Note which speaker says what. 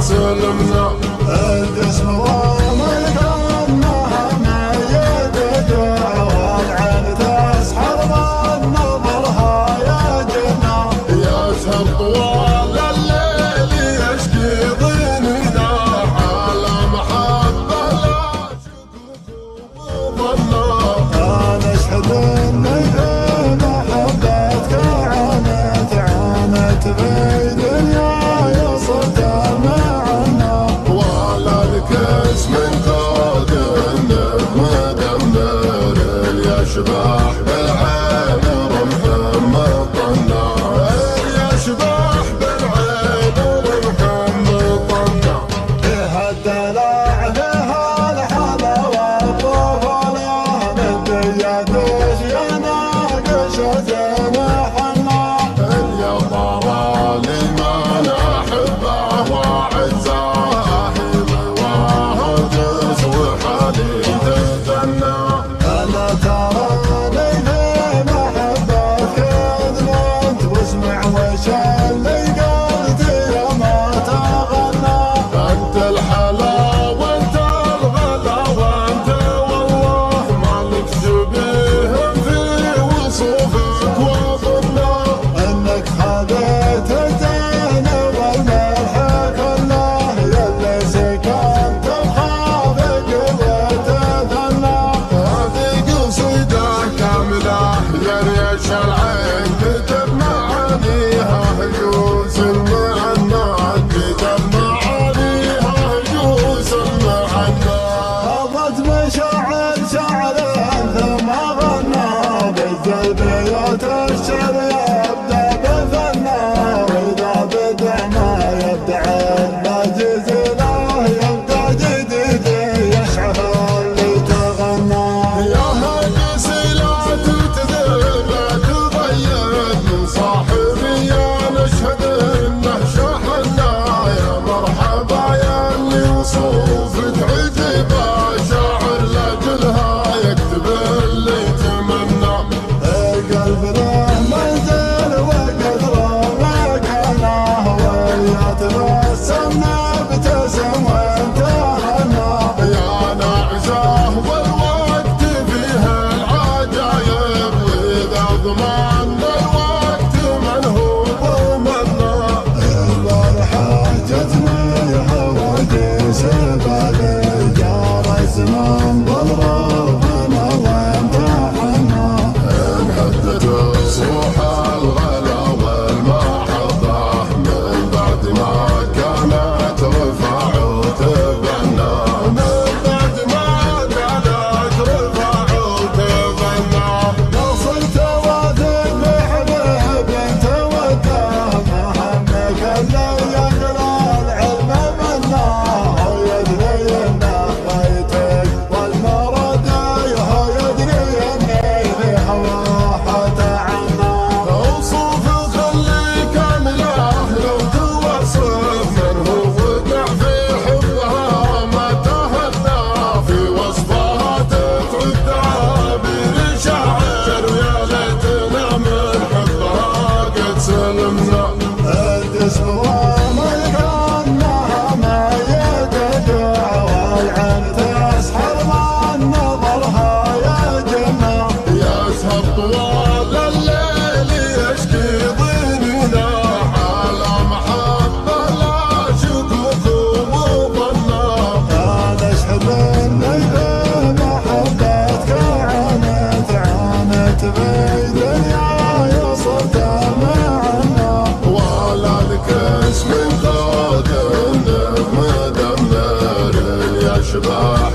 Speaker 1: سلمنا.
Speaker 2: الجسم وملكنا ميت الدوع والعين تسحر من نظرها يا جنة.
Speaker 1: يا سهر طوال الليل يشكي ضنينا على محبة لا شكوك وظنا.
Speaker 2: أنا أشهد إني في محبتك عانت في دنياي صرت معنا.
Speaker 1: ولا لك اسم قاد انك مدمر يشبح بالعين رمح مطنع. يشبح بالعين رمح مطنع.
Speaker 2: فيها الدلع فيها الحلاوة الطفولة من ديادش يا ناقشة محنة.
Speaker 1: يا طوالي ما نحبه وعزاه وهجس وحالي تثنى.
Speaker 2: أنا تراني في محبتك أذنبت واسمع وش اللي قلت يا ما تغنى.
Speaker 1: انت الحلا وانت الغلا وانت والله مالك شبيه في وصوفك وظنا.
Speaker 2: انك خذيت الدين والملح كله يلي سكنت بخافك وتثنى.
Speaker 1: هذه قصيدة كاملة يا ريش العين كتب معانيها هجوس المعنى. كتب معانيها هجوس المعنى.
Speaker 2: هضت مشاعر شعر ثم غنى بذل بيوت الشر يبدأ بفنى. وإذا بدع ما يبدع الناجز له يبدأ جديد يشعر اللي تغنى.
Speaker 1: يا هاجس لا تتذل لا تضيع من صاحبي يا نشهد انه شحنا. يا مرحبا يا اللي وصوفك عجيبه شاعر لاجلها يكتب اللي يتمنى.
Speaker 2: القلب له منزل وقدره مكانه ويا تبسمنا ابتسم وانت هنا.
Speaker 1: يا ناعزه والوقت فيها العجايب واذا ضمن الوقت منهوب ومنا.
Speaker 2: البارحة جتني حوادث بالي جار الزمان بالرغم وانت حنا.
Speaker 1: انهدت صروح الغلا والمحبة من بعد ما كانت رفع وتبنى. من بعد ما كانت رفع وتبنى.
Speaker 2: لو صرت واثق بحبيب توده مهمك اللي يقرا العلم منه. هو يدري انه بيتك والمرد هو يدري اني في هواه اتعنى.
Speaker 1: اوصف خلي كامله لو توصف من هو وقع في حبها ما تهنى. في وصفها تتعب تعابير شاعر ويا ليتنا من حبها قد سلمنا.
Speaker 2: الجسم وملكنا ميت الدوع والعين تسحر من نظرها يا جنة.
Speaker 1: يا سهر طوال الليل يشكي ضنينا على محبة لا شكوك وظنا.
Speaker 2: أنا أشهد إني في محبتك عانت في دنياي صرت معنا.
Speaker 1: ولا لك اسم قاد انك مدمر يشبح